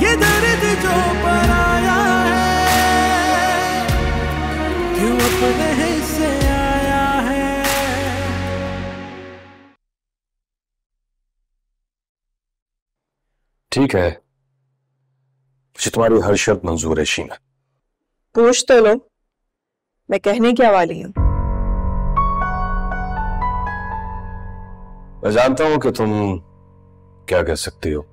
ये दर्द जो पराया है, क्यों अपने हिस्से आया है। ठीक है, मुझे तुम्हारी हर शर्त मंजूर है शीना। पूछ तो लो, मैं कहने क्या वाली हूँ। मैं जानता हूं कि तुम क्या कह सकती हो।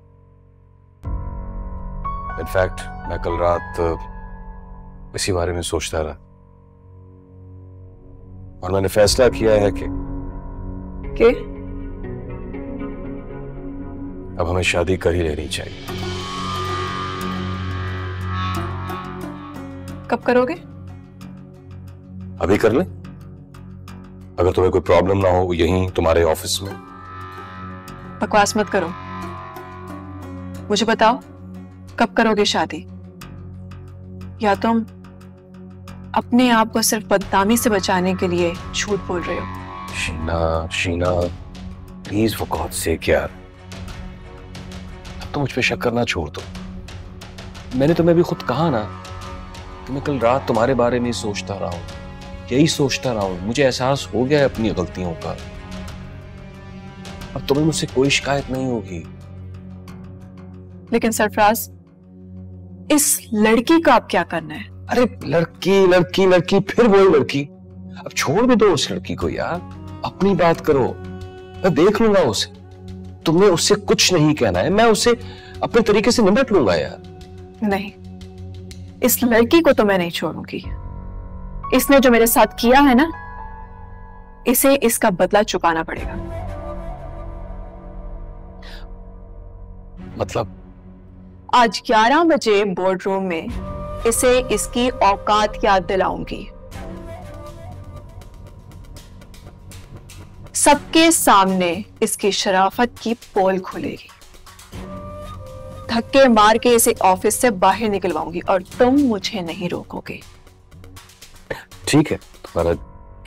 इनफैक्ट मैं कल रात इसी बारे में सोचता रहा और मैंने फैसला किया है कि अब हमें शादी कर ही लेनी चाहिए। कब करोगे? अभी कर ले, अगर तुम्हें कोई प्रॉब्लम ना हो यहीं तुम्हारे ऑफिस में। बकवास मत करो, मुझे बताओ कब करोगे शादी? या तुम अपने आप को सिर्फ बदनामी से बचाने के लिए झूठ बोल रहे हो? Sheena please for God sake यार, अब तो मुझ पे शक करना छोड़ दो। मैंने तुम्हें भी खुद कहा ना कि मैं कल रात तुम्हारे बारे में सोचता रहा हूं, यही सोचता रहा हूं। मुझे एहसास हो गया है अपनी गलतियों का। अब तुम्हें मुझसे कोई शिकायत नहीं होगी। लेकिन सरफराज, इस लड़की का अब क्या करना है? अरे लड़की लड़की लड़की फिर वही लड़की। अब छोड़ भी दो उस लड़की को यार, अपनी बात करो, मैं देख लूंगा उसे। तुमने उससे कुछ नहीं कहना है, मैं उसे अपने तरीके से निपट लूंगा यार। नहीं, इस लड़की को तो मैं नहीं छोड़ूंगी। इसने जो मेरे साथ किया है ना, इसे इसका बदला चुकाना पड़ेगा। मतलब? आज 11 बजे बोर्ड रूम में इसे इसकी औकात याद दिलाऊंगी। सबके सामने इसकी शराफत की पोल खुलेगी। धक्के मार के इसे ऑफिस से बाहर निकलवाऊंगी और तुम मुझे नहीं रोकोगे। ठीक है, तुम्हारा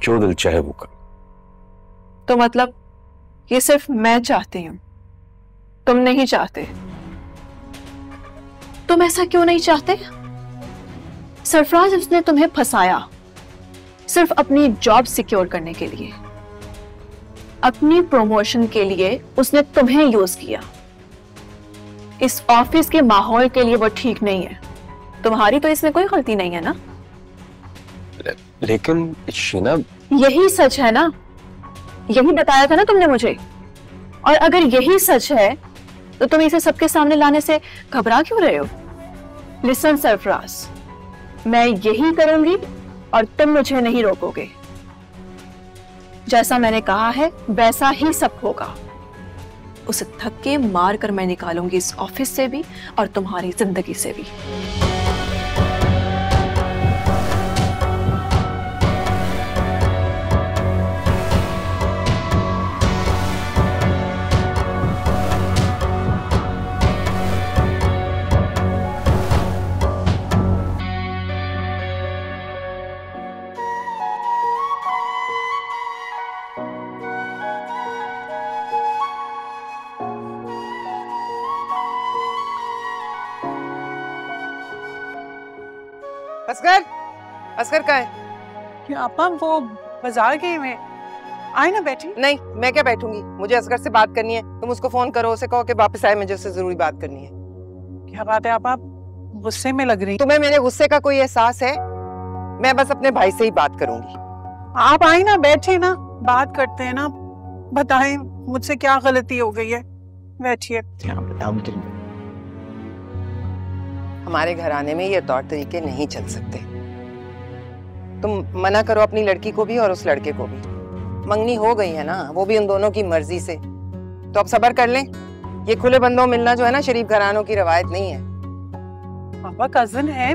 जो दिल चाहे वो कर। तो मतलब ये सिर्फ मैं चाहती हूं, तुम नहीं चाहते? तुम ऐसा क्यों नहीं चाहते? सरफराज, उसने तुम्हें फंसाया सिर्फ अपनी जॉब सिक्योर करने के लिए, अपनी प्रमोशन के लिए उसने तुम्हें यूज किया। इस ऑफिस के माहौल के लिए वो ठीक नहीं है। तुम्हारी तो इसमें कोई गलती नहीं है ना? लेकिन शीना, यही सच है ना? यही बताया था ना तुमने मुझे। और अगर यही सच है तो तुम इसे सबके सामने लाने से घबरा क्यों रहे हो? लिसन सरफराज, मैं यही करूंगी और तुम मुझे नहीं रोकोगे। जैसा मैंने कहा है वैसा ही सब होगा। उसे धक्के मार कर मैं निकालूंगी इस ऑफिस से भी और तुम्हारी जिंदगी से भी। असगर, असगर कहाँ है? क्या आपा, वो बाजार गए हुए। आए ना बैठी। नहीं, मैं क्या बैठूंगी, मुझे असगर से बात करनी है। तुम उसको फोन करो, उसे कहो कि वापस आए, मुझे उससे जरूरी बात करनी है। क्या बात है आपा, गुस्से में लग रही? तुम्हें मेरे गुस्से का कोई एहसास है? मैं बस अपने भाई से ही बात करूंगी। आप आए ना, बैठे ना, बात करते हैं ना। बताएं मुझसे क्या गलती हो गई है? बैठिए। हमारे घराने में ये तौर तरीके नहीं चल सकते। तुम मना करो अपनी लड़की को भी और उस लड़के को भी। मंगनी हो गई है ना, वो भी उन दोनों की मर्जी से। तो अब सब्र कर लें। ये खुले बंदों मिलना जो है ना, शरीफ घरानों की रवायत नहीं है। पापा कजन है,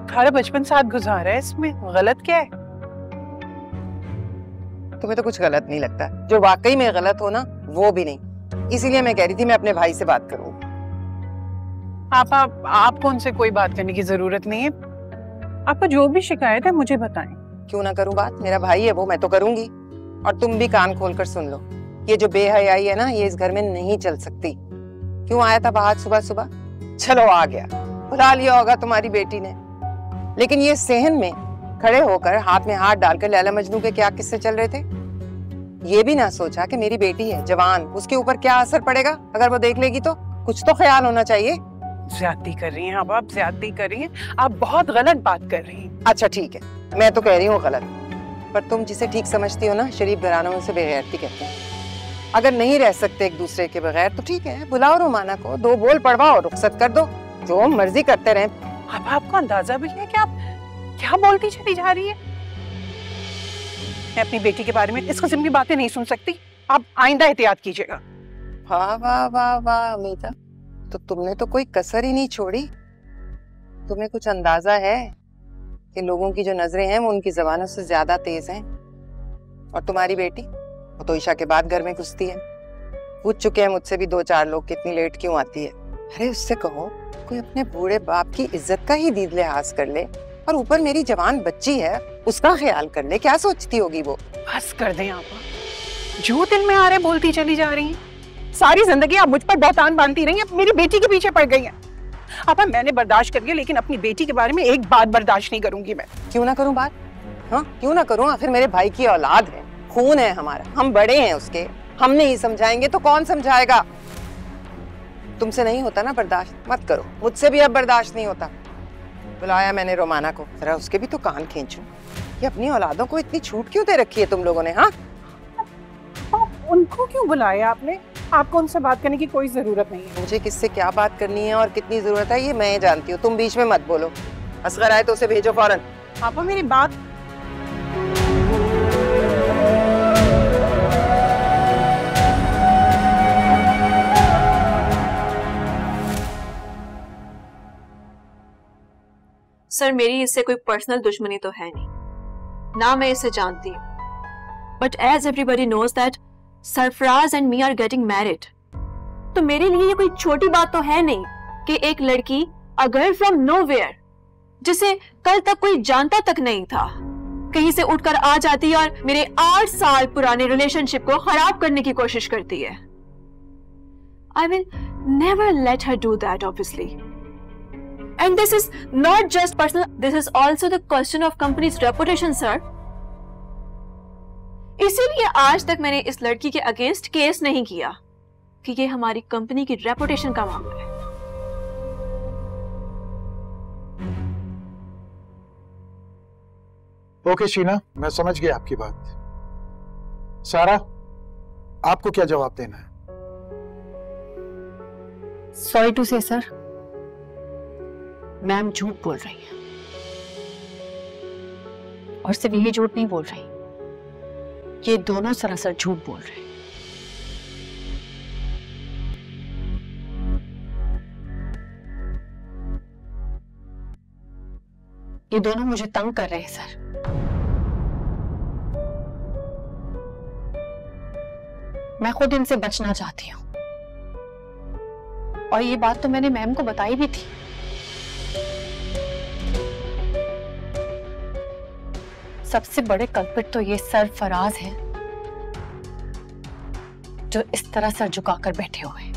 सारा बचपन साथ गुजारा है, इसमें गलत क्या है? तुम्हें तो कुछ गलत नहीं लगता। जो वाकई में गलत हो ना, वो भी नहीं। इसीलिए मैं कह रही थी मैं अपने भाई से बात करूँ। पापा, आपको उनसे कोई बात करने की जरूरत नहीं है। आपको जो भी शिकायत है मुझे बताएं। क्यों ना करूं बात? मेरा भाई है वो, मैं तो करूंगी। और तुम भी कान खोल कर सुन लो, ये जो बेहयाई है ना, ये इस घर में नहीं चल सकती। क्यों आया था बाहर सुबह सुबह? चलो आ गया, बुला लिया होगा तुम्हारी बेटी ने। लेकिन ये सहन में खड़े होकर हाथ में हाथ डालकर लैला मजनू के क्या किस्से चल रहे थे? ये भी ना सोचा कि मेरी बेटी है जवान, उसके ऊपर क्या असर पड़ेगा अगर वो देख लेगी तो? कुछ तो ख्याल होना चाहिए। ज्यादती कर रही हैं आप ज्यादती कर रही हैं, आप बहुत गलत बात कर रही हैं। अच्छा ठीक है, मैं तो कह रही हूँ गलत, पर तुम जिसे ठीक समझती हो ना, शरीफ घरानों में से बेगैरती कहते हैं। अगर नहीं रह सकते एक दूसरे के बगैर तो ठीक है, बुलाओ रोमाना को, 2 बोल पड़वाओ, रुखसत कर दो, जो मर्जी करते रहे। अब आपको अंदाजा भी है कि आप क्या बोलती चली जा रही है? मैं अपनी बेटी के बारे में इस किस्म की बातें नहीं सुन सकती, आप आइंदा एहतियात कीजिएगा। वाह वाह वाह वाह अमीता, तो तुमने तो कोई कसर ही नहीं छोड़ी। तुम्हें कुछ अंदाजा है कि लोगों की जो नजरें हैं वो उनकी जबानों से ज्यादा तेज हैं। और तुम्हारी बेटी, वो तो ईशा के बाद घर में घुसती है। पूछ चुके हैं मुझसे भी 2-4 लोग कितनी लेट क्यों आती है। अरे उससे कहो कोई अपने बूढ़े बाप की इज्जत का ही दीद लिहाज कर ले, और ऊपर मेरी जवान बच्ची है उसका ख्याल कर ले। क्या सोचती होगी वो? बस कर दें आप, जो दिल में आ रहे बोलती चली जा रही हैं। सारी जिंदगी आप मुझ पर बहुतान बांधती रही हैं, मेरी बेटी के पीछे पड़ गई हैं। आपा मैंने बर्दाश्त कर लिया, लेकिन अपनी बेटी के बारे में एक बात बर्दाश्त नहीं करूंगी मैं। क्यों ना करूं बात? हाँ क्यों ना करूं? आखिर मेरे भाई की औलाद है, खून है हमारा, हम बड़े हैं उसके, हम नहीं समझाएंगे तो कौन समझाएगा? तुमसे नहीं होता ना बर्दाश्त, मत करो। मुझसे भी अब बर्दाश्त नहीं होता। बुलाया मैंने रोमाना को, जरा उसके भी तो कान खींचूं। ये अपनी औलादों को इतनी छूट क्यों दे रखी है तुम लोगों ने? हाँ उनको क्यों बुलाया आपने? आपको उनसे बात करने की कोई जरूरत नहीं है। मुझे किससे क्या बात करनी है और कितनी जरूरत है ये मैं जानती हूँ, तुम बीच में मत बोलो। असगर आए तो उसे भेजो फौरन। आपा मेरी बात, सर मेरी इससे कोई पर्सनल दुश्मनी तो है नहीं, ना मैं इसे जानती हूँ, but as everybody knows that Sarfaraz and me are getting married, तो मेरे लिए ये कोई छोटी बात तो है नहीं कि एक लड़की अ गर्ल फ्रॉम नोवेयर, जिसे कल तक कोई जानता तक नहीं था, कहीं से उठकर आ जाती है और मेरे 8 साल पुराने रिलेशनशिप को खराब करने की कोशिश करती है। I will never let her do that obviously. And this is not just personal, this is also the question of company's reputation, sir. इसीलिए आज तक मैंने इस लड़की के अगेंस्ट केस नहीं किया कि ये हमारी कंपनी की रेपुटेशन का मामला है। ओके शीना, मैं समझ गया आपकी बात। सारा, आपको क्या जवाब देना है? सॉरी टू से सर, मैम झूठ बोल रही है, और सिर्फ यही झूठ नहीं बोल रही, ये दोनों सरासर झूठ बोल रहे हैं। ये दोनों मुझे तंग कर रहे हैं सर। मैं खुद इनसे बचना चाहती हूँ, और ये बात तो मैंने मैम को बताई भी थी। सबसे बड़े कल्पित तो ये सरफराज हैं, जो इस तरह सर झुकाकर बैठे हुए हैं।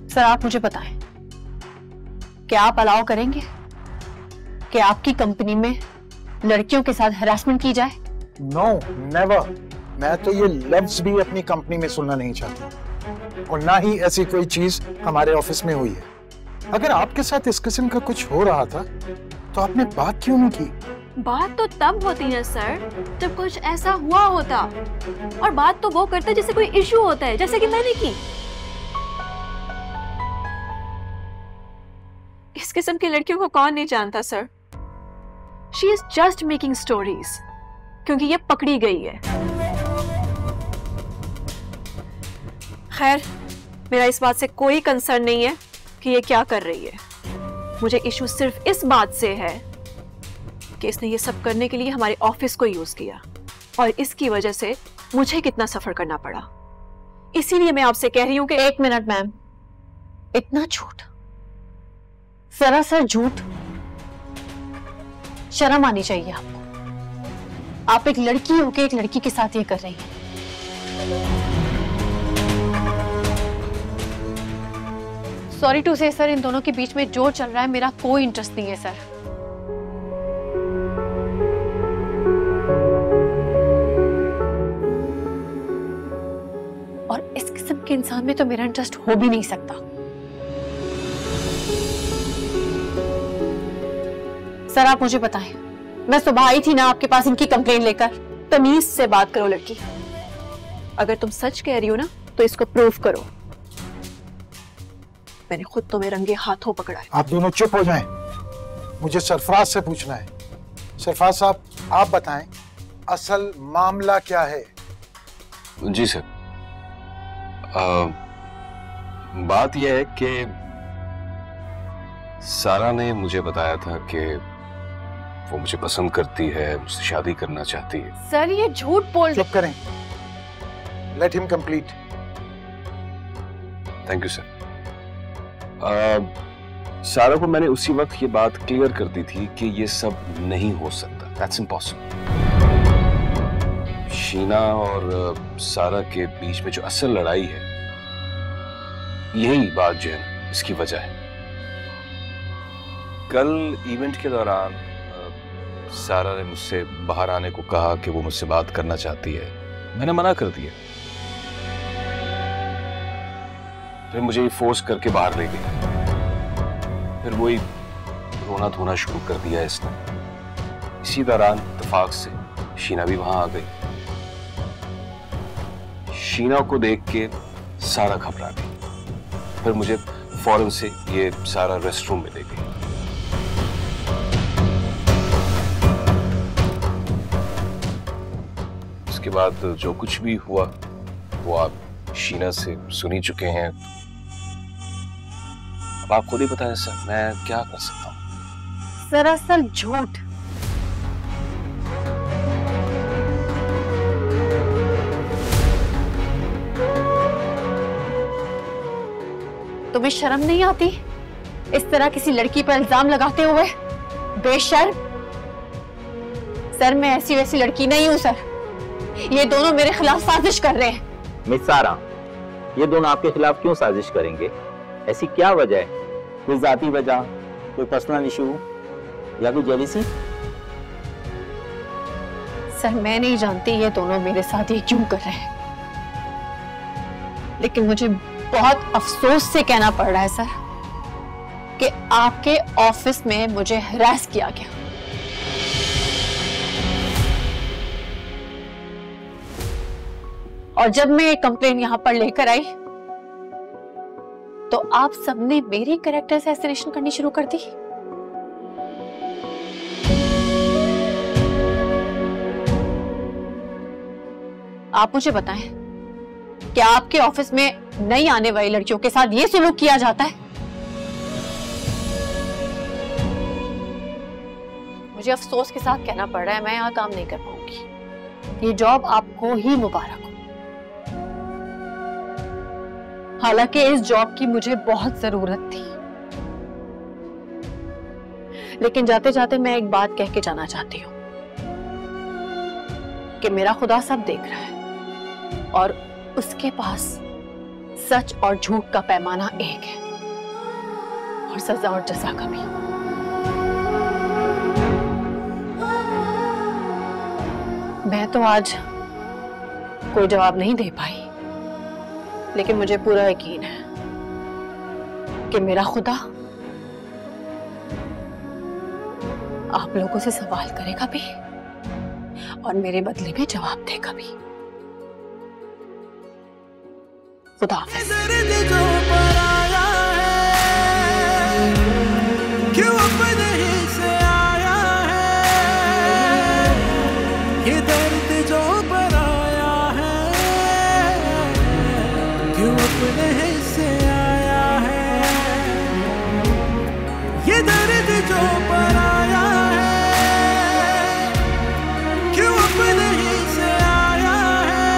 सर आप मुझे बताएं, क्या आप अलाउ करेंगे कि आपकी कंपनी में लड़कियों के साथ हैरेसमेंट की जाए? No, never. मैं तो ये लफ्ज भी अपनी कंपनी में सुनना नहीं चाहती, और ना ही ऐसी कोई चीज हमारे ऑफिस में हुई है। अगर आपके साथ इस किस्म का कुछ हो रहा था तो आपने बात क्यों नहीं की? बात तो तब होती है सर जब कुछ ऐसा हुआ होता, और बात तो वो करते जैसे कोई इश्यू होता है, जैसे कि मैंने की। इस किस्म की लड़कियों को कौन नहीं जानता sir? She is just making stories, क्योंकि ये पकड़ी गई है। खैर, मेरा इस बात से कोई कंसर्न नहीं है कि ये क्या कर रही है। मुझे इशू सिर्फ इस बात से है कि इसने ये सब करने के लिए हमारे ऑफिस को यूज किया, और इसकी वजह से मुझे कितना सफर करना पड़ा। इसीलिए मैं आपसे कह रही हूं कि 1 मिनट मैम, इतना झूठ, सरासर झूठ। शर्म आनी चाहिए आपको। आप एक लड़की होकर एक लड़की के साथ ये कर रही हैं। सॉरी टू से सर, इन दोनों के बीच में जो चल रहा है मेरा कोई इंटरेस्ट नहीं है सर। और इस किस्म के इंसान में तो मेरा इंटरेस्ट हो भी नहीं सकता। सर आप मुझे बताएं, मैं सुबह आई थी ना आपके पास इनकी कंप्लेंट लेकर। तमीज से बात करो लड़की, अगर तुम सच कह रही हो ना तो इसको प्रूव करो। मैंने खुद तुम्हें रंगे हाथों पकड़ा है। आप दोनों चुप हो जाएं, मुझे सरफराज से पूछना है। सरफराज साहब आप बताएं असल मामला क्या है? जी सर, बात यह है कि सारा ने मुझे बताया था कि वो मुझे पसंद करती है, मुझसे शादी करना चाहती है। सर ये झूठ बोल। चुप करें, let him complete. Thank you sir. सारा को मैंने उसी वक्त ये बात क्लियर कर दी थी कि ये सब नहीं हो सकता, दैट्स इम्पॉसिबल। शीना और सारा के बीच में जो असल लड़ाई है, यही बात जो है इसकी वजह है। कल इवेंट के दौरान सारा ने मुझसे बाहर आने को कहा कि वो मुझसे बात करना चाहती है। मैंने मना कर दिया। फिर मुझे ये फोर्स करके बाहर ले गई। फिर वही रोना धोना शुरू कर दिया इसने। इसी दौरान इत्तेफाक से शीना भी वहां आ गई। शीना को देख के सारा घबरा गई। फिर मुझे फौरन से ये सारा रेस्टरूम में ले गई। उसके बाद जो कुछ भी हुआ वो आप शीना से सुन ही चुके हैं। अब आप खुद ही बताएं सर, मैं क्या कर सकता हूँ? सरासर झूठ। तुम्हें शर्म नहीं आती इस तरह किसी लड़की पर इल्जाम लगाते हुए? बेशर्म। सर मैं ऐसी वैसी लड़की नहीं हूं सर। ये दोनों मेरे खिलाफ साजिश कर रहे हैं। मिस सारा, ये दोनों आपके खिलाफ क्यों साजिश करेंगे? ऐसी क्या वजह है? कोई जाती वजह, कोई पर्सनल इशू या कोई जेलसी? सर मैं नहीं जानती ये दोनों मेरे साथ ये क्यों कर रहे हैं, लेकिन मुझे बहुत अफसोस से कहना पड़ रहा है सर कि आपके ऑफिस में मुझे हरास किया गया। और जब मैं ये कंप्लेंट यहां पर लेकर आई तो आप सबने मेरी कैरेक्टर असैसिनेशन करनी शुरू कर दी। आप मुझे बताएं, क्या आपके ऑफिस में नई आने वाली लड़कियों के साथ ये सुलूक किया जाता है? मुझे अफसोस के साथ कहना पड़ रहा है, मैं यहां काम नहीं कर पाऊंगी। ये जॉब आपको ही मुबारक हो। हालांकि इस जॉब की मुझे बहुत जरूरत थी, लेकिन जाते जाते मैं एक बात कह के जाना चाहती हूं कि मेरा खुदा सब देख रहा है और उसके पास सच और झूठ का पैमाना एक है, और सजा और जजा का भी। मैं तो आज कोई जवाब नहीं दे पाई, लेकिन मुझे पूरा यकीन है कि मेरा खुदा आप लोगों से सवाल करेगा भी और मेरे बदले में जवाब देगा भी। खुदा हाफिज़। दर्द जो पराया है, क्यों अपने ही से आया है। ये दर्द जो पराया है, क्यों अपने ही से आया है। ये दर्द जो पराया है, क्यों अपने ही से आया है।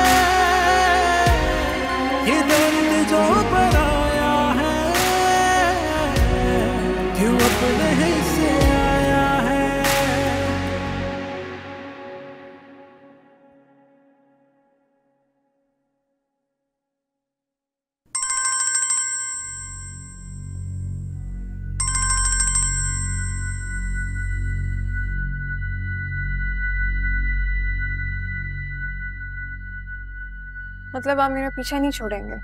ये दर्द जो पराया है, क्यों अपने ही से आया है। मतलब आप मेरा पीछा नहीं छोड़ेंगे?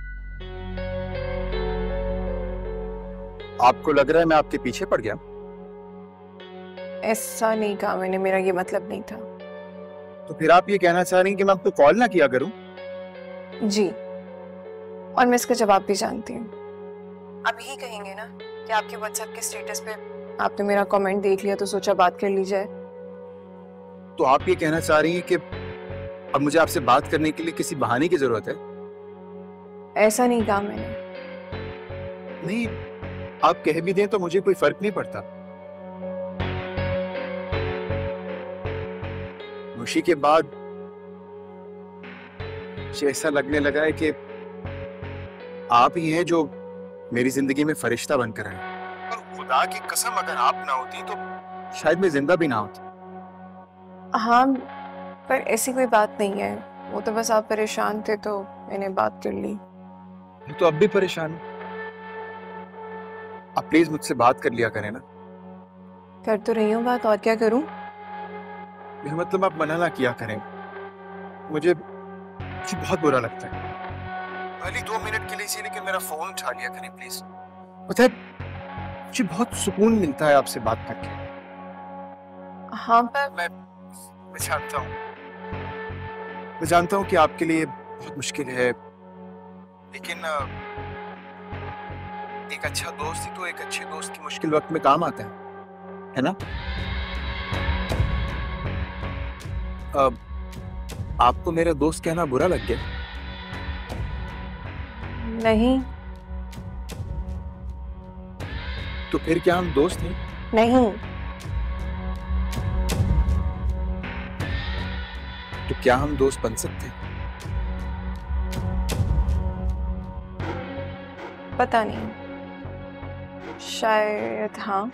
आपको लग रहा है मैं आपके पीछे पड़ गया? ऐसा नहीं कहा मैंने, मेरा ये मतलब नहीं था। तो फिर आप ये कहना चाह रही हैं कि मैं आपको कॉल ना किया करूं? जी, और मैं इसका जवाब भी जानती हूँ। अब यही कहेंगे ना कि आपके व्हाट्सएप के स्टेटस पे आपने मेरा कमेंट देख लिया तो सोचा बात कर ली जाए। तो आप ये कहना चाह रही हैं कि अब मुझे आपसे बात करने के लिए किसी बहाने की जरूरत है? ऐसा नहीं कहा मैंने। नहीं, आप कह भी दें तो मुझे कोई फर्क नहीं पड़ता। खुशी के बाद मुझे ऐसा लगने लगा है कि आप ही हैं जो मेरी जिंदगी में फरिश्ता बनकर आए। और खुदा की कसम अगर आप ना होती तो शायद मैं जिंदा भी ना होता। हाँ, पर ऐसी कोई बात नहीं है। वो तो बस आप परेशान थे तो मैंने बात कर ली। तो अब भी परेशान हूं। आप प्लीज मुझसे बात कर लिया करें ना। कर तो रही हूँ बात, और क्या करूँ? मतलब आप मना ना किया करें। मुझे बहुत बुरा लगता है। पहले 2 मिनट के लिए इसी, लेकिन मेरा फोन उठा लिया करें प्लीज। पता है, मुझे बहुत सुकून मिलता है आपसे बात करके। हाँ, पर मैं जानता हूँ कि आपके लिए बहुत मुश्किल है, लेकिन एक अच्छा दोस्त ही तो एक अच्छे दोस्त की मुश्किल वक्त में काम आता है ना? आपको मेरा दोस्त कहना बुरा लग गया? नहीं। तो फिर क्या हम दोस्त हैं? नहीं। तो क्या हम दोस्त बन सकते हैं? पता नहीं, शायद हाँ।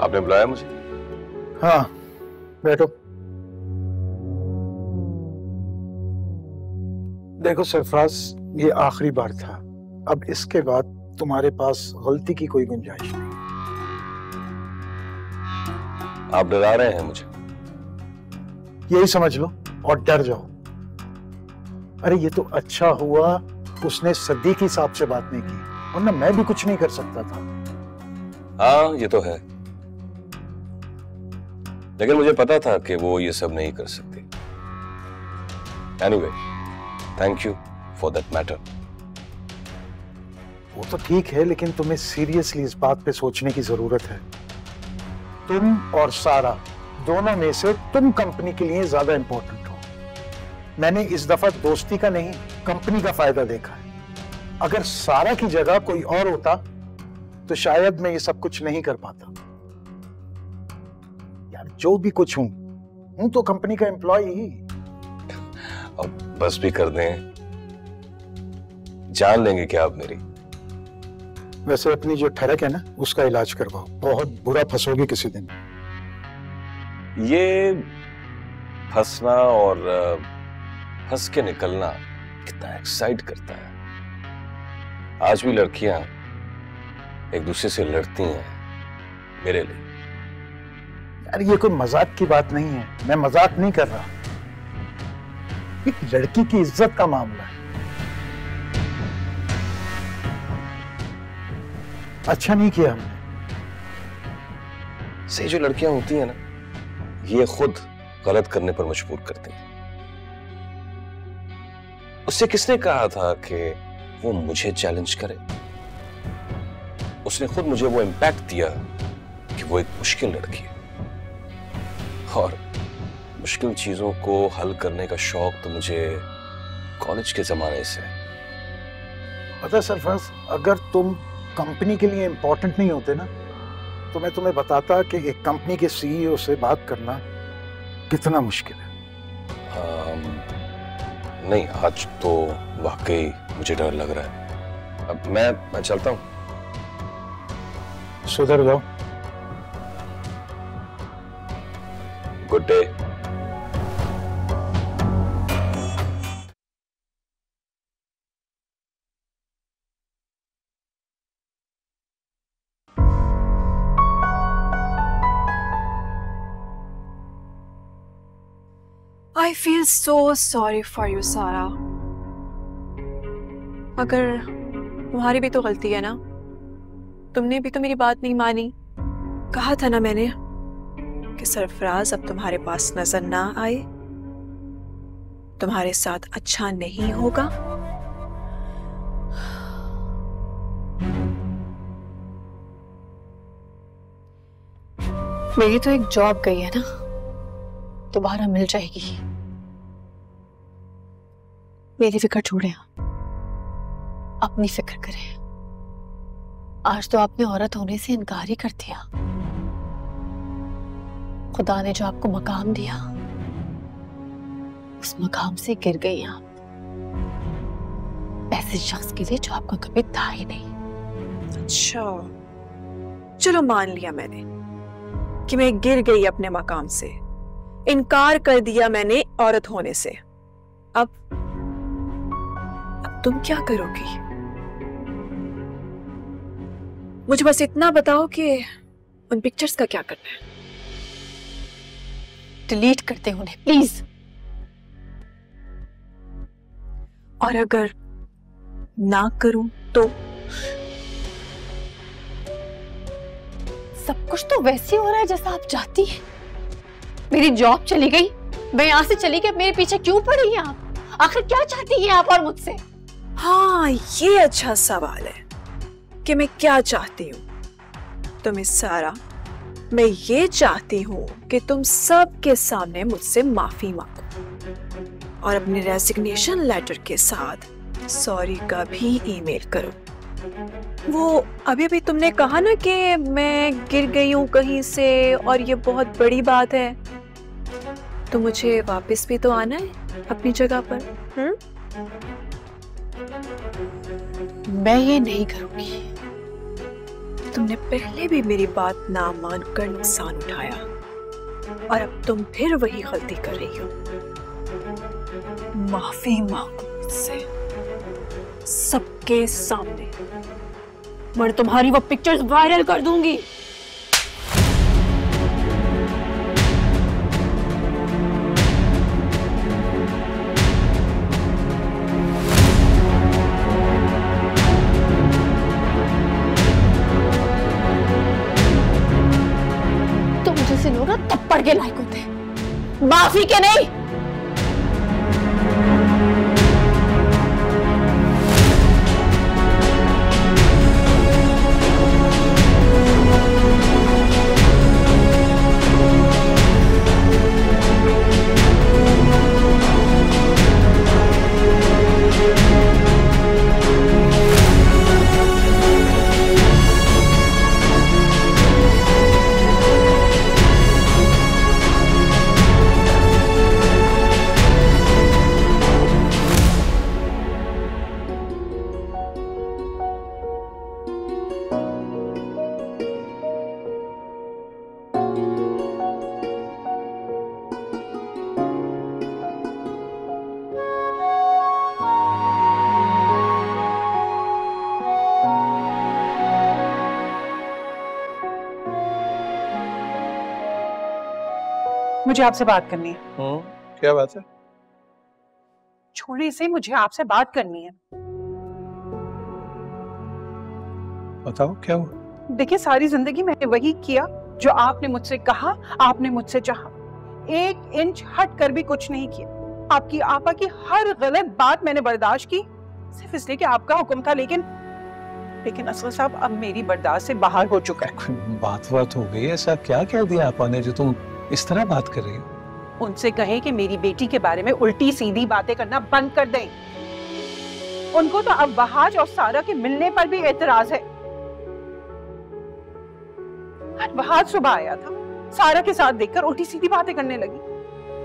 आपने बुलाया मुझे? हाँ, बैठो। देखो सरफराज, ये आखिरी बार था। अब इसके बाद तुम्हारे पास गलती की कोई गुंजाइश नहीं। आप डरा रहे हैं मुझे? यही समझ लो और डर जाओ। अरे ये तो अच्छा हुआ उसने सदीकी साहब से बात नहीं की, वरना मैं भी कुछ नहीं कर सकता था। हाँ, ये तो है, लेकिन मुझे पता था कि वो ये सब नहीं कर सकती। Anyway, thank you for that matter. वो तो ठीक है, लेकिन तुम्हें सीरियसली इस बात पे सोचने की जरूरत है। तुम और सारा दोनों में से तुम कंपनी के लिए ज्यादा इंपॉर्टेंट हो। मैंने इस दफा दोस्ती का नहीं, कंपनी का फायदा देखा है। अगर सारा की जगह कोई और होता तो शायद मैं ये सब कुछ नहीं कर पाता। यार, जो भी कुछ हूं तो कंपनी का एम्प्लॉय ही। अब बस भी कर दें, जान लेंगे क्या आप मेरी? वैसे अपनी जो ठरक है ना, उसका इलाज करवाओ, बहुत बुरा फंसोगे किसी दिन। ये फंसना और फंस के निकलना कितना एक्साइट करता है। आज भी लड़कियां एक दूसरे से लड़ती हैं मेरे लिए। यार, ये कोई मजाक की बात नहीं है, मैं मजाक नहीं कर रहा। एक लड़की की इज्जत का मामला है। अच्छा नहीं किया हमने। से जो लड़कियां होती हैं ना, ये खुद गलत करने पर मजबूर करती हैं। उससे किसने कहा था कि वो मुझे चैलेंज करे? उसने खुद मुझे वो इम्पैक्ट दिया कि वो एक मुश्किल लड़की है, और मुश्किल चीजों को हल करने का शौक तो मुझे कॉलेज के जमाने से। पता है सरफराज, अगर तुम कंपनी के लिए इम्पोर्टेंट नहीं होते ना तो मैं तुम्हें बताता कि एक कंपनी के सीईओ से बात करना कितना मुश्किल है। नहीं, आज तो वाकई मुझे डर लग रहा है। अब मैं चलता हूँ। सुधर जाओ। Good day. I feel so sorry for you, सारा। अगर तुम्हारी भी तो गलती है ना, तुमने भी तो मेरी बात नहीं मानी। कहा था ना मैंने कि सरफराज अब तुम्हारे पास नजर ना आए, तुम्हारे साथ अच्छा नहीं होगा। मेरी तो एक जॉब गई है ना, दोबारा मिल जाएगी। मेरी फिक्र छोड़े, अपनी फिक्र करें। आज तो आपने औरत होने से इनकार ही कर दिया। खुदा ने जो आपको मकाम दिया, उस मकाम से गिर गई आप, ऐसे शख्स के लिए जो आपका कभी था ही नहीं। अच्छा, चलो मान लिया मैंने कि मैं गिर गई अपने मकाम से, इनकार कर दिया मैंने औरत होने से। अब तुम क्या करोगी? मुझे बस इतना बताओ कि उन पिक्चर्स का क्या करना है। डिलीट करते हैं उन्हें प्लीज। और अगर ना करूं तो? सब कुछ तो वैसे हो रहा है जैसा आप चाहती हैं। मेरी जॉब चली गई, मैं यहां से चली गई, मेरे पीछे क्यों पड़ी हैं आप? आखिर क्या चाहती हैं आप और मुझसे? हाँ, ये अच्छा सवाल है कि मैं क्या चाहती हूँ। तुम्हें सारा, मैं ये चाहती हूँ कि तुम सबके सामने मुझसे माफी मांगो और अपने रेजिग्नेशन लेटर के साथ सॉरी का भी ईमेल करो। वो अभी तुमने कहा ना कि मैं गिर गई हूँ कहीं से और ये बहुत बड़ी बात है, तो मुझे वापस भी तो आना है अपनी जगह पर। मैं ये नहीं करूंगी। तुमने पहले भी मेरी बात ना मानकर नुकसान उठाया और अब तुम फिर वही गलती कर रही हो। माफी मांगो मुझसे सबके सामने, मैं तुम्हारी वो पिक्चर्स वायरल कर दूंगी। तुम जैसे लोग ना थप्पड़ के लायक होते, माफी के नहीं। मुझे आपसे बात करनी है। क्या बात है? छोड़े से, मुझे आपसे बात करनी है। बताओ क्या हुआ? देखिए, सारी जिंदगी मैंने वही किया जो आपने मुझसे कहा, आपने मुझसे चाहा। 1 इंच हट कर भी कुछ नहीं किया। आपकी आपा की हर गलत बात मैंने बर्दाश्त की, सिर्फ इसलिए कि आपका हुक्म था। लेकिन असगर साहब, अब मेरी बर्दाश्त से बाहर हो चुका है। बात हो गई, ऐसा क्या कह दिया आपा ने जो तुम इस तरह बात कर रही हो? उनसे कहें कि मेरी बेटी के बारे में उल्टी सीधी बातें करना बंद कर दें। उनको तो अब वहाज और सारा के मिलने पर भी एतराज है। आज वहाज सुबह आया था, सारा के साथ देखकर उल्टी सीधी बातें करने लगी,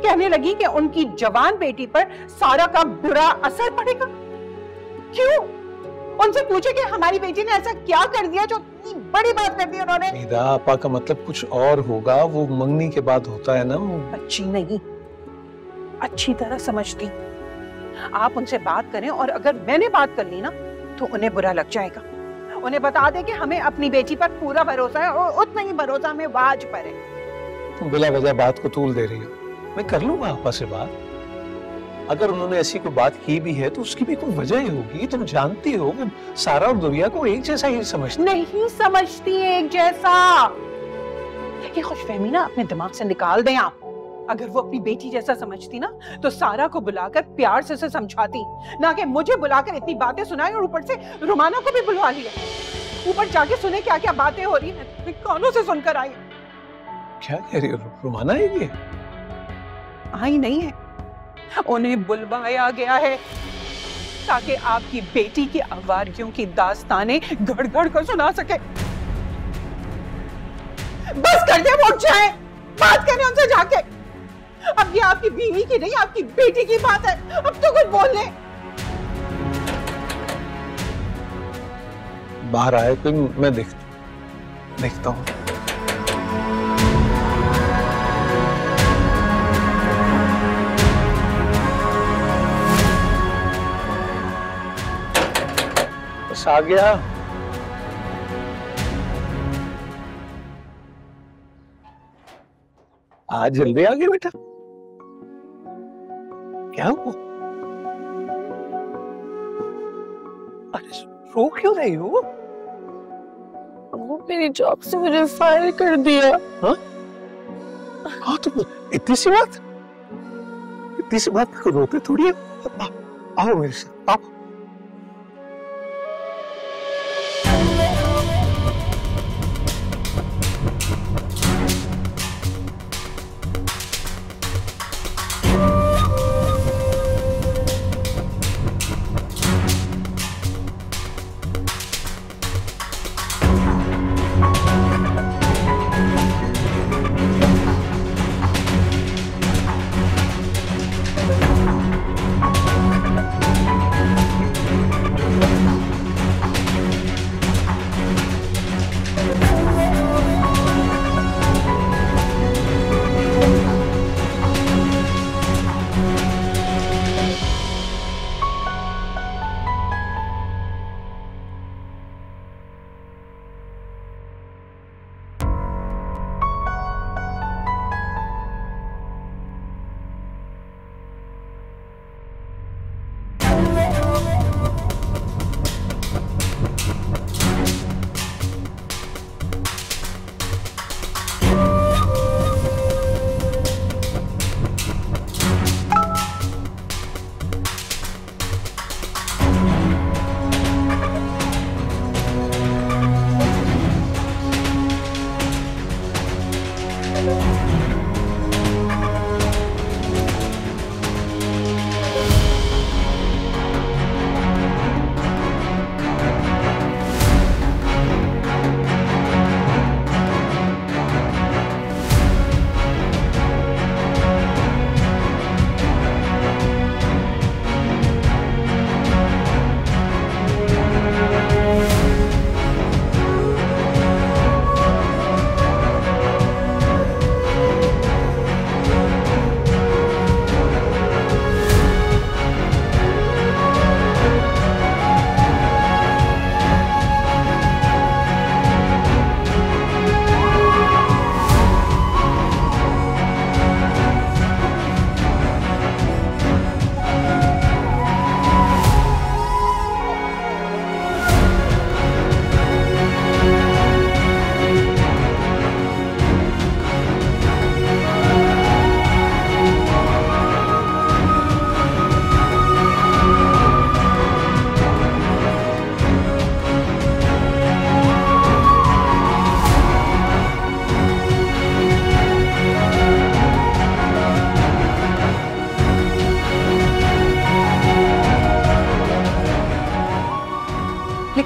कहने लगी कि उनकी जवान बेटी पर सारा का बुरा असर पड़ेगा। क्यों? उनसे पूछे कि हमारी बेटी ने ऐसा क्या कर दिया जो इतनी बड़ी बात कर दी उन्होंने। निदा, आपा का मतलब कुछ और होगा, वो मंगनी के बाद होता है ना। अच्छी नहीं, अच्छी तरह समझती। आप उनसे बात करें और अगर मैंने बात कर ली ना तो उन्हें बुरा लग जाएगा। उन्हें बता दें कि हमें अपनी बेटी पर पूरा भरोसा है और उतना ही भरोसा हमें वाज पर है। तुम बिला वजह बात को तूल दे रही हो। मैं कर लूंगा आपा से बात। अगर उन्होंने ऐसी कोई बात की भी है तो उसकी भी कोई वजह ही होगी। तुम जानती हो कि सारा और दुनिया को एक जैसा ही समझती। नहीं समझती एक जैसा। ये खुशफहमी ना अपने दिमाग से निकाल दें आप। अगर वो अपनी बेटी जैसा समझती ना तो सारा को बुलाकर प्यार से उसे समझाती, ना कि मुझे बुलाकर इतनी बातें सुनाई और ऊपर से रुमाना को भी बुलवा लिया। ऊपर जाके सुने क्या क्या बातें हो रही है, कानों से सुनकर आई। क्या कह रही हो? रुमाना है ये? आई नहीं है, उन्हें बुलवाया गया है ताकि आपकी बेटी की आवारगियों की दास्तानें घड़ घड़ कर सुना सके। बस कर दे, वो उठ जाए, बात करें उनसे जाके। अब ये आपकी बीवी की नहीं, आपकी बेटी की बात है। अब तो कुछ बोल ले। बाहर आए कोई, मैं देखता हूँ। बस आ गया। आज जल्दी आ गए बेटा। क्या हुआ? अरे रो क्यों रही हो? वो मेरी जॉब से मुझे फायर कर दिया। हाँ? हाँ तो इतनी सी बात को रोते थोड़ी है। आओ मेरे साथ, आओ।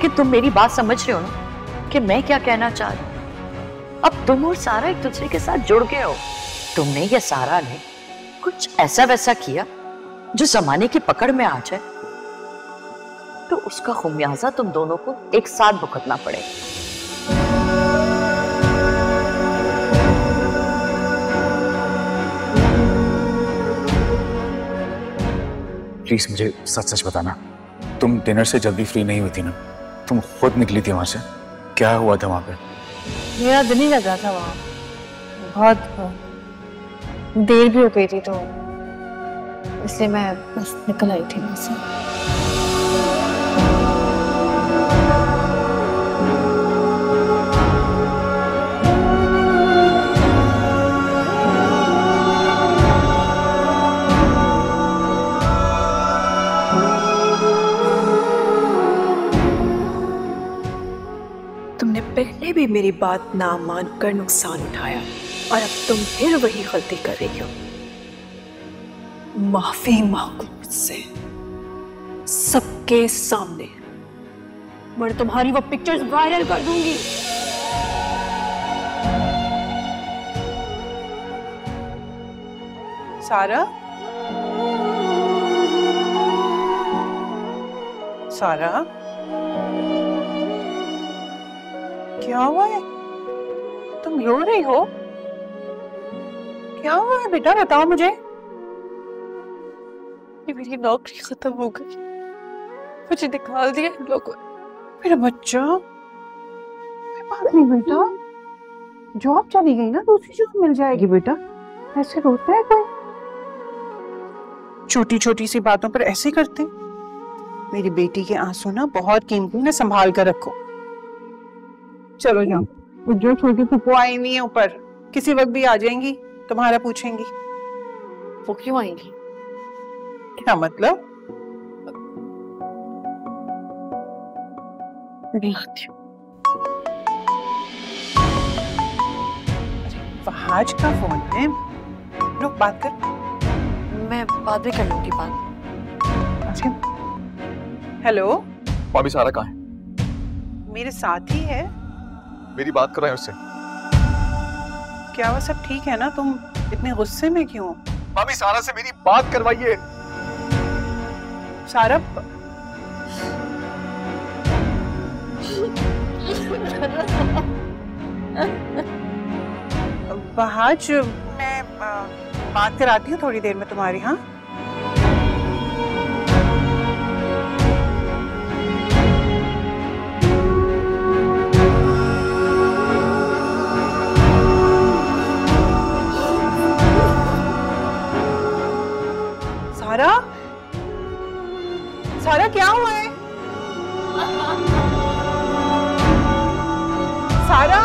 लेकिन तुम मेरी बात समझ रहे हो ना कि मैं क्या कहना चाह रही हूँ? अब तुम और सारा एक दूसरे के साथ जुड़ गए हो। तुमने या सारा ने कुछ ऐसा वैसा किया जो जमाने की पकड़ में आ जाए तो उसका खुमियाजा तुम दोनों को एक साथ भुगतना पड़ेगा। प्लीज मुझे सच सच बताना, तुम डिनर से जल्दी फ्री नहीं हुई थी ना? तुम खुद निकली थी वहां से, क्या हुआ था वहां पे? मेरा दिल नहीं लग रहा था वहां, बहुत देर भी हो गई थी तो इसलिए मैं बस निकल आई थी वहां से। तुमने पहले भी मेरी बात ना मानकर नुकसान उठाया और अब तुम फिर वही गलती कर रही हो। माफी मांगो मुझसे सबके सामने, मैं तुम्हारी वो पिक्चर्स वायरल कर दूंगी। सारा, सारा क्या हुआ है? तुम रो रही हो? क्या हुआ है बेटा, बताओ मुझे। मेरी नौकरी खत्म हो गई, मुझे निकाल दिया इन लोगों ने। मेरा बच्चा, कोई बात नहीं बेटा, जॉब चली गई ना, दूसरी जॉब मिल जाएगी बेटा। ऐसे रोता है कोई? छोटी छोटी सी बातों पर ऐसे करते। मेरी बेटी के आंसू ना बहुत कीमती, ना संभाल कर रखो। चलो जाओ, जो छोटी फुप्पो आई नहीं है ऊपर, किसी वक्त भी आ जाएंगी, तुम्हारा पूछेंगी। वो क्यों आएंगी? क्या मतलब? फहाज का फोन है, रुक बात कर। मैं बाद में कर लूंगी बात। हेलो, भाभी सारा कहाँ है? मेरे साथ ही है। मेरी बात कर रहे हैं उससे। क्या वो सब ठीक है ना? तुम इतने गुस्से में क्यों? भाभी सारा से मेरी बात करवाइए। सारा, बहाज, मैं बात कराती हूँ थोड़ी देर में तुम्हारी। हाँ, सारा, सारा क्या हुआ है? सारा,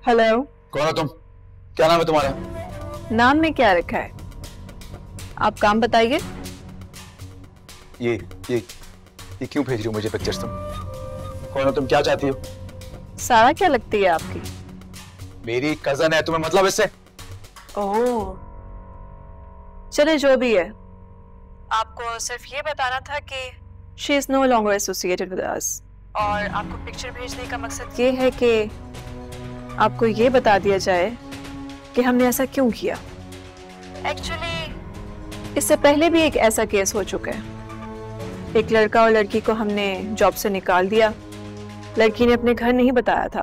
हेलो, कौन हो तुम? क्या नाम है तुम्हारा? नाम में क्या रखा है? आप काम बताइए। ये क्यों भेज रही हो मुझे पिक्चर्स तुम? कौन हो तुम? क्या चाहती हो? सारा क्या लगती है आपकी? मेरी कजन है, तुम्हें मतलब इससे? ओह, चले जो भी है, आपको सिर्फ ये बताना था कि she is no longer associated with us, और आपको पिक्चर भेजने का मकसद ये है कि आपको ये बता दिया जाए कि हमने ऐसा क्यों किया। एक्चुअली इससे पहले भी एक ऐसा केस हो चुका है। एक लड़का और लड़की को हमने जॉब से निकाल दिया। लड़की ने अपने घर नहीं बताया था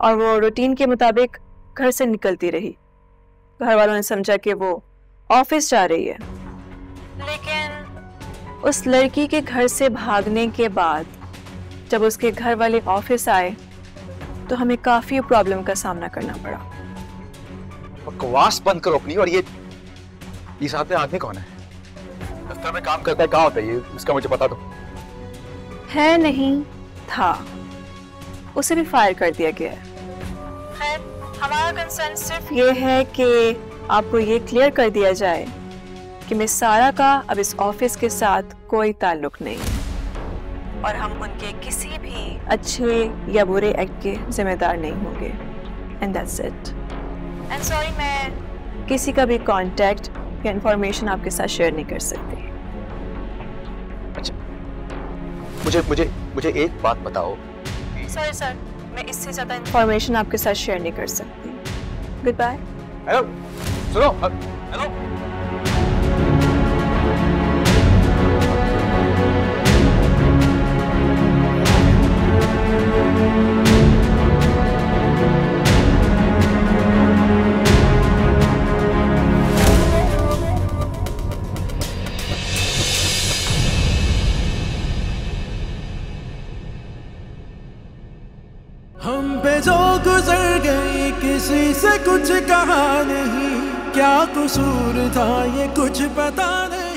और वो रूटीन के मुताबिक घर से निकलती रही। घर वालों ने समझा कि वो ऑफिस जा रही है, लेकिन उस लड़की के घर से भागने के बाद जब उसके घर वाले ऑफिस आए तो हमें काफी प्रॉब्लम का सामना करना पड़ा। बकवास बंद करो अपनी। और ये साथ में आदमी कौन है? दफ्तर में काम करता है, कहाँ होता है ये? इसका मुझे बता दो। है नहीं था, उसे भी फायर कर दिया गया है। खैर, हमारा कंसर्न सिर्फ ये है कि आपको ये क्लियर कर दिया जाए कि मिस सारा का अब इस ऑफिस के साथ कोई ताल्लुक नहीं है और हम उनके किसी भी अच्छे या बुरे एक्ट के जिम्मेदार नहीं होंगे। And that's it. And sorry, मैं किसी का भी कांटेक्ट या इंफॉर्मेशन आपके साथ शेयर नहीं कर सकती। अच्छा, मुझे एक बात बताओ। सॉरी सर, मैं इससे ज्यादा इंफॉर्मेशन आपके साथ शेयर नहीं कर सकती। Good bye. हेलो, सुनो। हेलो। हम पे जो गुजर गई किसी से कुछ कहा नहीं, क्या कसूर था ये कुछ पता नहीं।